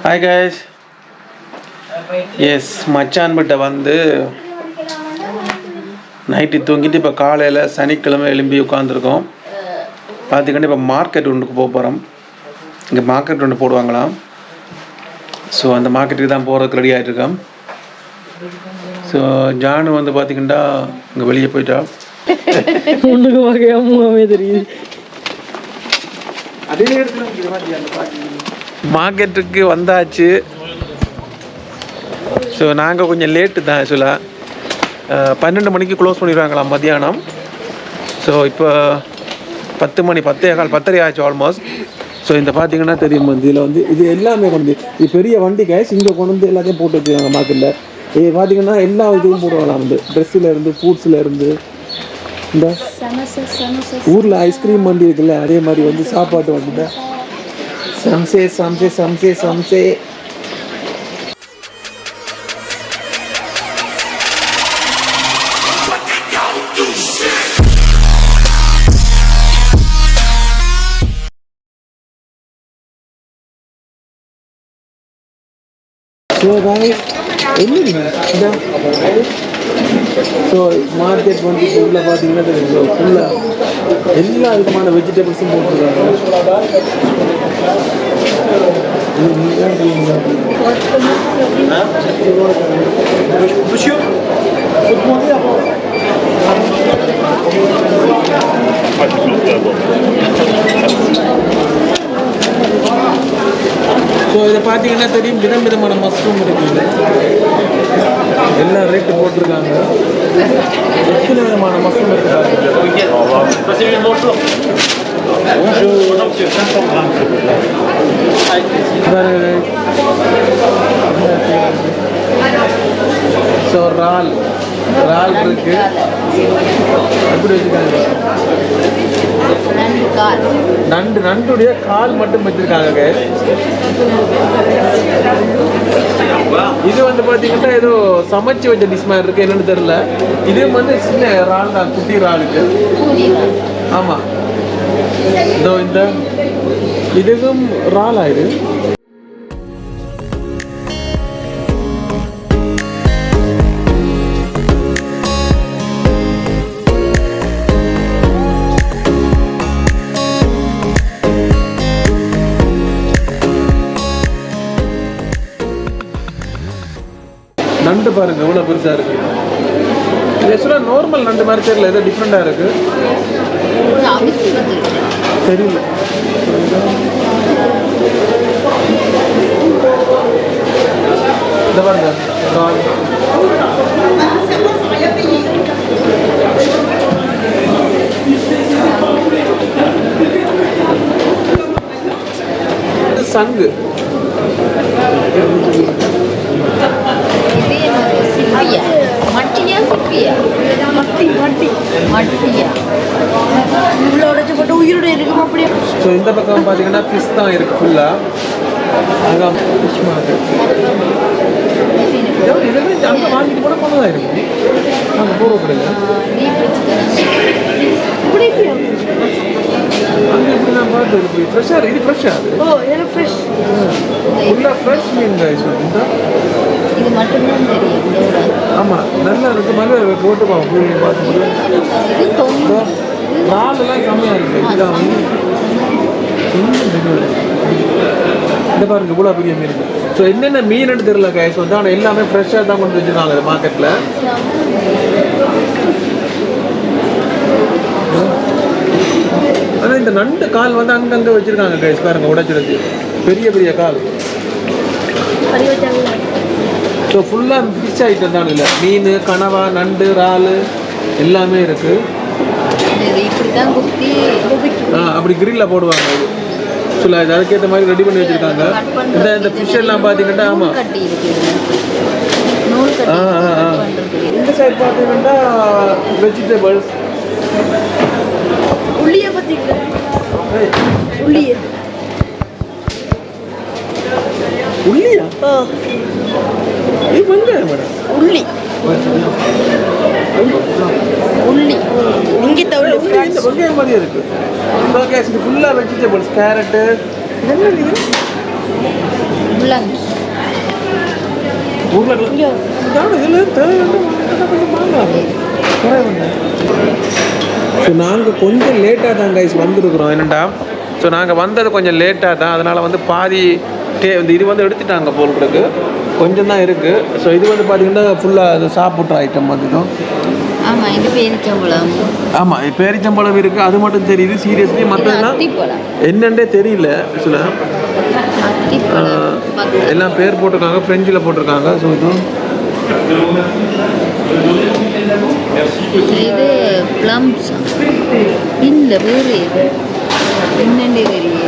Hi guys. S மச்சான் கிட்ட வந்து நைட்டு தூங்கிட்டு இப்போ காலையில் சனிக்கிழமை எழும்பி உட்காந்துருக்கோம். பார்த்திங்கன்னா இப்போ மார்க்கெட் ஒன்றுக்கு போக போகிறோம். இங்கே மார்க்கெட் ஒன்று போடுவாங்களாம். ஸோ அந்த மார்க்கெட்டுக்கு தான் போகிறதுக்கு ரெடி ஆகிட்டுருக்கோம். ஸோ ஜானு வந்து பார்த்திங்கன்னா இங்கே வெளியே போயிட்டா ஒன்றுக்கு வகையாமே தெரியுது. அதே மார்க்கெட்டுக்கு வந்தாச்சு. ஸோ நாங்கள் கொஞ்சம் லேட்டு தான் ஆக்சுவலாக. 12 மணிக்கு க்ளோஸ் பண்ணிடுவாங்களாம் மத்தியானம். ஸோ இப்போ 10 மணி 10:15 ஆச்சு ஆல்மோஸ்ட். ஸோ இந்த பார்த்தீங்கன்னா தெரியும், இதில் வந்து இது எல்லாமே கொண்டு இது பெரிய வண்டி கேஸ் இங்கே கொண்டு வந்து எல்லாத்தையும் போட்டு வச்சுருக்காங்க மார்க்கெட்டில். இது பார்த்தீங்கன்னா எல்லா இதுவும் போடுவாங்களாம், வந்து ட்ரெஸ்ஸில் பூட்ஸில் இருந்து இந்த ஊரில் ஐஸ்கிரீம் வண்டி இருக்குல்ல அதே மாதிரி வந்து சாப்பாட்டு வண்டி தான். சம்சே சம்சே சம்சே சம்சே. ஸோ மார்க்கெட் வந்து ஃபுல்லாக பார்த்தீங்கன்னா ஃபுல்லாக எல்லா விதமான வெஜிடபிள்ஸும் போட்டுருக்காங்க. ஸோ இதை பார்த்தீங்கன்னா தெரியும், விதமான மஷ்ரூம் இருக்குது. எல்லா ரேட்டு போட்டிருக்காங்க. எத்தனை விதமான மஷ்ரூம் இருக்காங்க. ஸோ இறால் இருக்கு. எப்படி வச்சுருக்காங்க, நண்டுடைய கால் மட்டும் வச்சிருக்காங்க. இது வந்து பாத்தீங்கன்னா ஏதோ சமைச்சு வச்ச டிஷ் மாதிரி இருக்கு, என்னன்னு தெரியல. இது வந்து சின்ன இறால் தான், குட்டி இறாலுக்கு. ஆமா, இதோ இந்த இதுவும் இறால் ஆயிரு. நண்டு பாருங்க எவ்வளோ பெருசாக இருக்கு. ஆக்சுவலாக நார்மல் நண்டு மாதிரி தெரியல, ஏதோ டிஃப்ரெண்டாக இருக்கு. தெரியல. இந்த பாருங்க சங்கு. ஸோ இந்த பக்கம் பார்த்தீங்கன்னா ஃபிஷ் தான் இருக்கு ஃபுல்லாக. அங்கே ஃபிஷ் மார்க்கெட் அங்கே வாங்கிட்டு கூட கொண்டதாக இருக்கு. அங்கே போகக்கூடாது. அங்கே இப்படி நான் பார்த்து இருக்கு ஃப்ரெஷ்ஷாக இருக்குது. இது ஃப்ரெஷ்ஷாக அது ஃபுல்லாக ஃப்ரெஷ் மீன் தான். இது மட்டும்தான் தெரியும். ஆமாம், நல்லா இருக்கு. மேலே போட்டு பார்த்து நாலெல்லாம் கம்மியாக இருக்குது. இதுதான் இந்த பாருங்க இவ்வளோ பெரிய மீன். ஸோ என்னென்ன மீன் தெரியல கைஸ் வந்து, ஆனால் எல்லாமே ஃப்ரெஷ்ஷாக தான் கொண்டு வச்சுருக்காங்க மார்க்கெட்டில். ஆனால் இந்த நண்டு கால் வந்து அங்கங்கே வச்சுருக்காங்க கைஸ் பாருங்க, உடைச்சிடுச்சு பெரிய பெரிய கால். ஸோ ஃபுல்லாக ஃபிஷ் ஐட்டம் தான். இல்லை மீன், கனவா, நண்டு, இறால் எல்லாமே இருக்குது. அப்படி கிரில்ல போடுவாங்க. சொல்ல இது அதுக்கேற்ற மாதிரி ரெடி பண்ணி வச்சுருக்காங்க. இந்த ஃபிஷ் எல்லாம் பார்த்தீங்கன்னா ஆமாம். இந்த சைட் பார்த்தீங்கன்னா வெஜிடபிள்ஸ். உள்ளியை பார்த்தீங்களா? உள்ளியா? இது வெங்காயம் மேடம். உள்ளி உள்ளி இங்கே தவிர வெங்காயம் மாதிரியே இருக்கு. ஃபுல்லாக வெஜிடபிள்ஸ், கேரட்டு, முள்ளங்கி உருளைக்கிழங்கு இதில் ஸோ நாங்கள் கொஞ்சம் லேட்டாக தான் கைஸ் வந்திருக்கிறோம் என்னண்டா ஸோ நாங்கள் வந்தது கொஞ்சம் லேட்டாக தான் அதனால் வந்து பாதி இது வந்து எடுத்துட்டாங்க போல்றதுக்கு கொஞ்சம் தான் இருக்குது ஸோ இது வந்து பார்த்தீங்கன்னா ஃபுல்லாக அது சாப்பிட்ற ஐட்டம் வந்துடும் ஆமாம் இது பேரிச்சம்பழம் ஆமாம் பேரிச்சம்பழம் இருக்குது அது மட்டும் தெரியுது சீரியஸ்லி மற்றதுலாம் என்னென்னே தெரியல சொல்ல எல்லாம் பேர் போட்டிருக்காங்க ஃப்ரெஞ்சில் போட்டிருக்காங்க ஸோ இது ப்ளம்ஸ் இல்லை வேறு இது என்னென்ன தெரியுது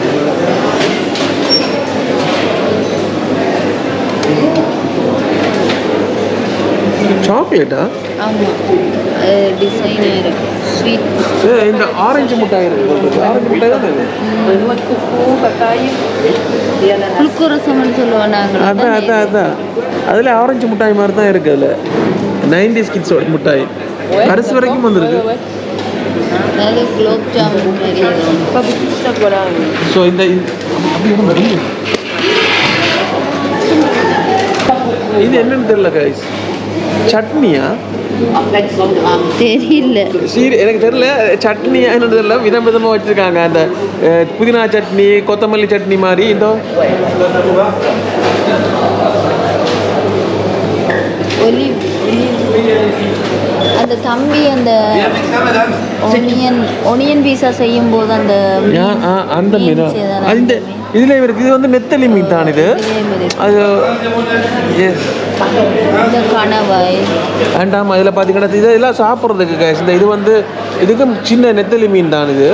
சாக்லேட்டா ஆமாம் டிசைனாக இருக்கு ஸ்வீட் இந்த ஆரஞ்சு மிட்டாய் இருக்கு ஆரஞ்சு மிட்டாய் தானே குளுக்கோரசம்னு சொல்லுவோம் நாங்கள் அதான் அதான் அதான் அதில் ஆரஞ்சு மிட்டாய் மாதிரி தான் இருக்குது அதில் 90s கிட்ஸோட மிட்டாய் கடைசி வரைக்கும் வந்துருக்கு நல்ல குலோப் ஜாமுன் ஸோ இந்த இது என்னன்னு தெரியல கைஸ் சட்னியா தெரியல எனக்கு தெரியல சட்னியா என்னன்னு தெரியல விதம் விதமாக வச்சுருக்காங்க அந்த புதினா சட்னி கொத்தமல்லி சட்னி மாதிரி இந்த அந்த தம்பி அந்த ஒனியன் பீஸா செய்யும் போது அந்த அந்த மீன் அந்த இதில் இவருக்கு இது வந்து நெத்தலி மீன் தான் இது அது இந்த கணவாய் வேண்டாம் இதில் பார்த்தீங்கன்னா இதெல்லாம் சாப்பிட்றதுக்கு கேஸ் இந்த இது வந்து இதுக்கும் சின்ன நெத்தலி மீன் தான் இது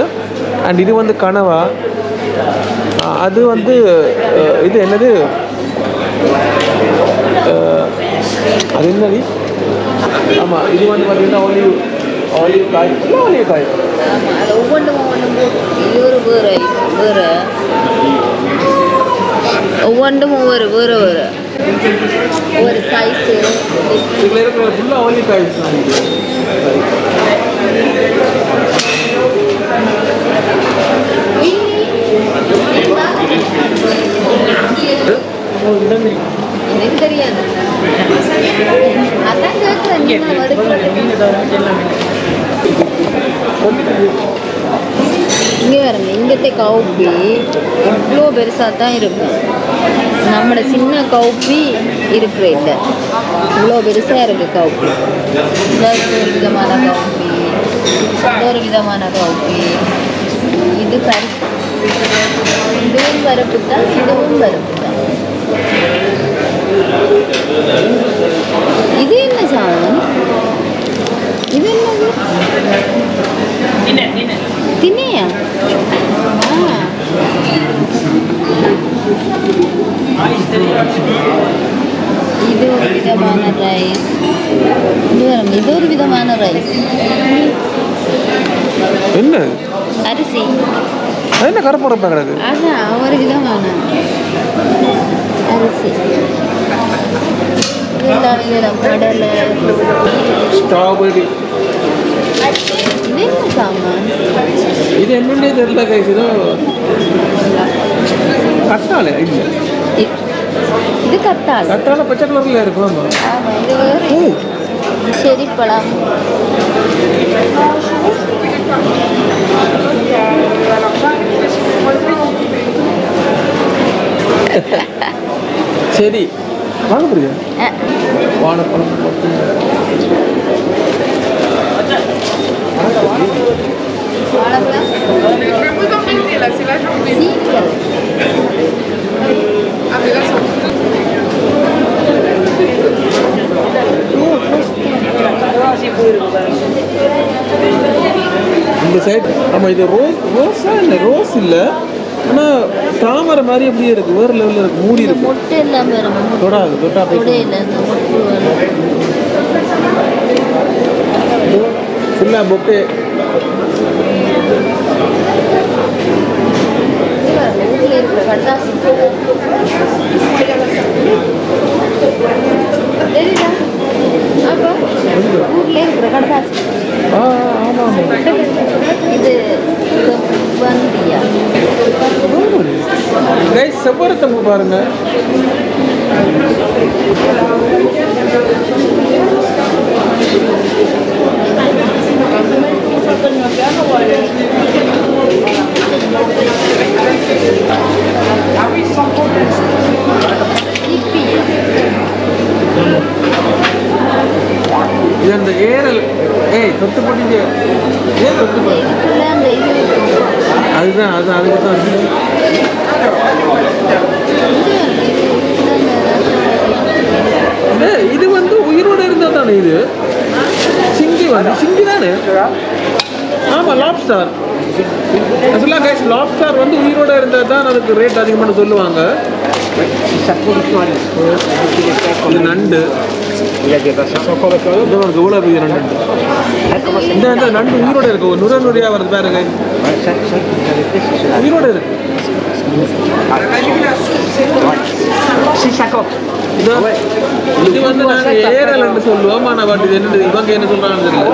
அண்ட் இது வந்து கனவா அது வந்து இது என்னது அது என்னது ஆமாம் இது வந்து பார்த்தீங்கன்னா ஆலிவ் காய் ஆமாம் அது ஒவ்வொன்றும் இது ஒரு வேறு ஒவ்வொன்றும் வேறு ஒரு சைஸு இதில் இருக்கிற ஃபுல்லாக ஆலிவ் காய்ஸ் தான் எனக்கு தெரியாது அதான் இங்கே வருங்க இங்கത്തെ கவுப்பி இவ்வளோ பெருசாக தான் இருக்கும் நம்மளோட சின்ன கவுப்பி இருக்கிற இல்லை இவ்வளோ பெருசாக இருக்குது கவுப்பி ஒரு விதமான கவுப்பி ஒரு விதமான கவுப்பி இது பருப்பு இதுவும் பருப்பு தான் இதுவும் பருப்பு தான் இது என்ன சாதம் இது என்னது தினையா இது ஒரு விதமான ரைஸ் இது ஒரு விதமான ரைஸ் என்ன அரிசி அது என்ன கரப்பரப்பா கிடக்கு அதான் ஒரு விதமான அரிசி கடலை ஸ்ட்ராபெரி இது என்ன சாமான் இது என்னன்னே தெரியல கைஸ் இது கத்தாழை இல்லை இது கத்தாழை பச்சை கலரில் இருக்கும் ஆமாம் இது வேறு சரி பழம் சரி வாங்க புரியா வாழைப்பழம் இந்த சைட் ஆமாம் இது ரோஸா இல்லை ரோஸ் இல்லை ஆனால் தாமரை மாதிரி அப்படியே இருக்குது வேறு லெவலில் இருக்குது மூடி இருக்கு மொட்டை இல்லாமல் தொடாது தொட்டா ஃபுல்லாக பொக்கே ஊரில் இருக்கிற கடதாசி ஆமாம் இது செவ்வந்தியா செவ்வரத்தம்பு பாருங்க இது அந்த ஏரல் தொட்டு போட்டீங்க ஏன் தொட்டு போட்டு இதுக்குள்ள அந்த இது அதுதான் அதுக்கு தான் இது வந்து உயிரோட இருந்தால் தானே இது சிங்கி தானே ஆமாம் லாப்ஸ்டார் ஆக்சுவலாக கைஸ் லாப்ஸ்டார் வந்து உயிரோட இருந்தால் தான் அதுக்கு ரேட் அதிகமாக சொல்லுவாங்க இது நண்டு எவ்வளோ பெரிய நண்டு இந்த நண்டு உயிரோட இருக்கு நுரையா வருது பாருங்க உயிரோட இருக்கு இது வந்து நாங்கள் ஏரல்னு சொல்லுவோம் ஆனால் பட் இது என்ன இவங்க என்ன சொல்றாங்கன்னு தெரியல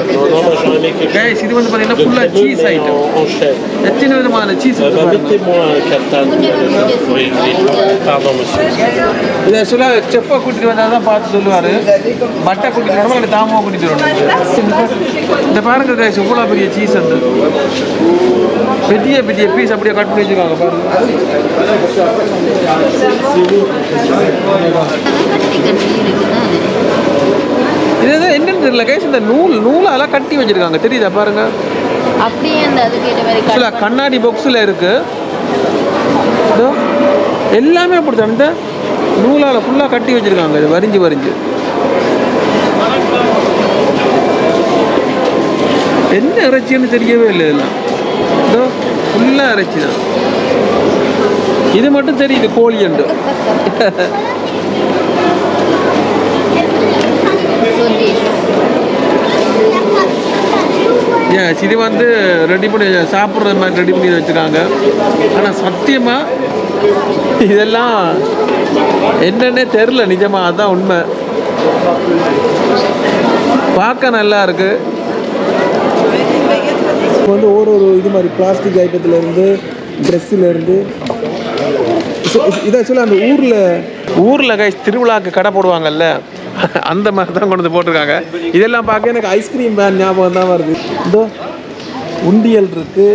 Guys, இது வந்து பாத்தீங்கன்னா ஃபுல்லா சீஸ் ஐட்டம் எத்தனை விதமான சீஸ் இது ஆக்சுவலா செஃப்பை கூட்டிட்டு வந்தால் தான் பார்த்து சொல்லுவார் பட்டை கூட்டிட்டு வரணும் இல்லை தாமாவை கூட்டிட்டு வரணும் இந்த பாருங்க கைஸ் இவ்வளோ பெரிய சீஸ் வந்து பெரிய பெரிய பீஸ் அப்படியே கட் பண்ணி வச்சுருக்காங்க பாருங்க இது என்னன்னு தெரியல கைஸ் இந்த நூலால கட்டி வச்சிருக்காங்க தெரியுதா பாருங்க அப்படியே அந்த அதுக்கு ஏற்ற மாதிரி கண்ணாடி பாக்ஸில் இருக்கு எல்லாமே அப்படித்தான் இந்த நூலால ஃபுல்லாக கட்டி வச்சிருக்காங்க இது வரிஞ்சு என்ன இறைச்சின்னு தெரியவே இல்லை இதெல்லாம் இதோ ஃபுல்லாக இறைச்சி தான் இது மட்டும் தெரியுது கோழி உண்டு இது வந்து ரெடி பண்ணி சாப்பிட்ற மாதிரி ரெடி பண்ணி வச்சுருக்காங்க ஆனால் சத்தியமாக இதெல்லாம் என்னன்னே தெரில நிஜமாக அதுதான் உண்மை பார்க்க நல்லா இருக்கு இப்போ வந்து ஒரு இது மாதிரி பிளாஸ்டிக் ஐட்டத்துலேருந்து ட்ரெஸ்ஸுலேருந்து இது ஆக்சுவலாக அந்த ஊரில் கைஸ் திருவிழாவுக்கு கடை போடுவாங்கல்ல அந்த மாதிரி தான் கொண்டு வந்து போட்டிருக்காங்க இதெல்லாம் பார்க்க எனக்கு ஐஸ்கிரீம் வேன் ஞாபகம் தான் வருது இதோ உண்டியல் இருக்குது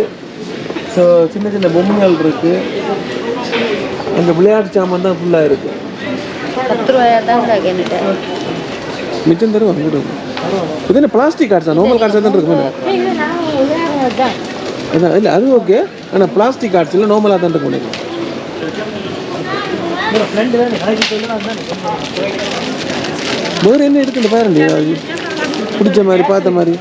ஸோ சின்ன பொம்மைகள் இருக்குது அந்த விளையாட்டு சாமான் தான் ஃபுல்லாக இருக்குது 10 ரூபாயா தான் மிச்சம் தருவாங்க இது என்ன பிளாஸ்டிக் கார்ட்ஸா நார்மல் கார்ட்ஸாக தான் இருக்கும் அதான் இல்லை அது ஓகே ஆனால் பிளாஸ்டிக் கார்ட்ஸ் இல்லை நார்மலாக தான் இருக்கும் வேறு என்ன இருக்குன்னு பாருங்க பிடிச்ச மாதிரி பார்த்த மாதிரி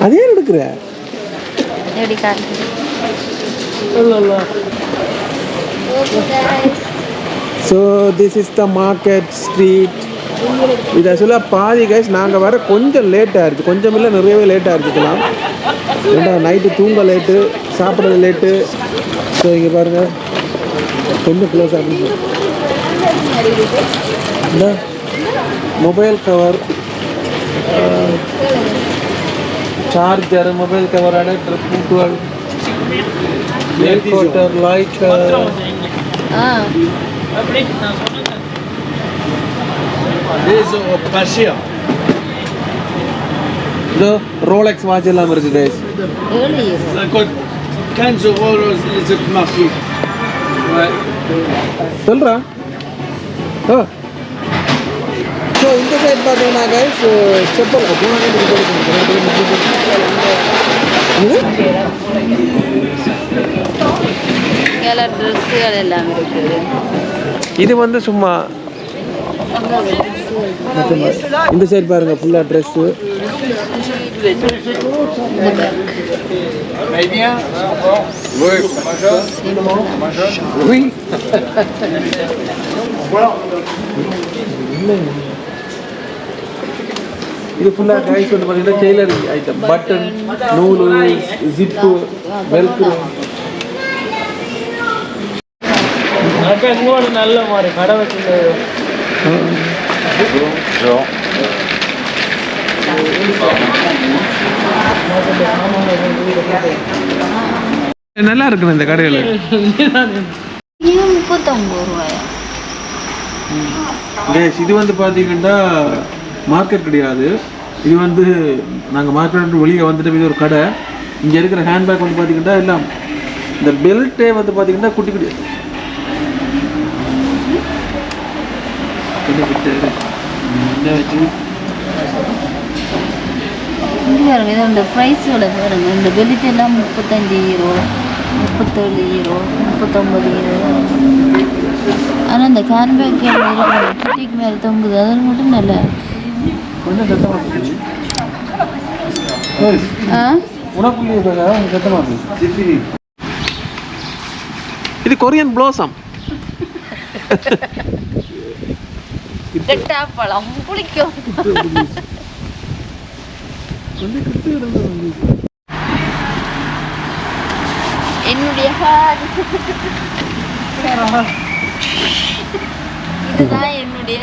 அதே எடுக்கிற So this is the market street. இது ஆக்சுவலாக பாதி கைஸ் நாங்கள் வர கொஞ்சம் லேட்டாக இருக்குது கொஞ்சம் இல்லை நிறையவே லேட்டாக இருக்கலாம் ஏன்னா நைட்டு தூங்க லேட்டு சாப்பிட்றது லேட்டு ஸோ இங்கே பாருங்கள் கொஞ்சம் க்ளோஸ் ஆகிடுச்சு இந்த mobile cover charger mobile cover adapter பூட்டுவல் நெல் கோட்டர் லைட் இதோ ரோலெக்ஸ் வாட்ச் எல்லாம் இருக்கு கைஸ் சொல்றா ஸோ இந்த சைட் பார்த்தீங்கன்னா கைஸ் செப்பல் கலர் ட்ரெஸ்ஸுகள் எல்லாம் இருக்குது. இது வந்து சும்மா இந்த சைடு பாருங்க ஃபுல்லாக ட்ரெஸ்ஸு. இது ஃபுல்லாக கைஸ் வந்து பார்த்தீங்கன்னா டெய்லரிங் ஐட்டம். பட்டன், நூலு, ஜிப்பு, வெல்க்ரோ. நல்ல மாதிரி கடை வச்சு நல்லா இருக்குது இந்த கடையில். இது 39 ரூபாயா? இது வந்து பார்த்தீங்கன்னா மார்க்கெட் கிடையாது. இது வந்து நாங்கள் மார்க்கெட் வெளியே வந்துட்டு இது ஒரு கடை. இங்கே இருக்கிற ஹேண்ட்பேக் வந்து பார்த்தீங்கன்னா எல்லாம் இந்த பெல்ட்டே வந்து பார்த்தீங்கன்னா குட்டி குட்டி பாருங்க, இது இந்த ப்ரைஸோட பாருங்க. இந்த பெல்ட் எல்லாம் 35 யூரோ, 37 யூரோ, 39 யூரோ. ஆனால் இந்த ஹேண்ட்பேக் குட்டிக்கு மேலே தொங்குது, அது மட்டும் நல்லா இருக்கு. இது கொரியன் ப்ளோசம். பழம் குளிக்கும். என்னுடைய இதுதான் என்னுடைய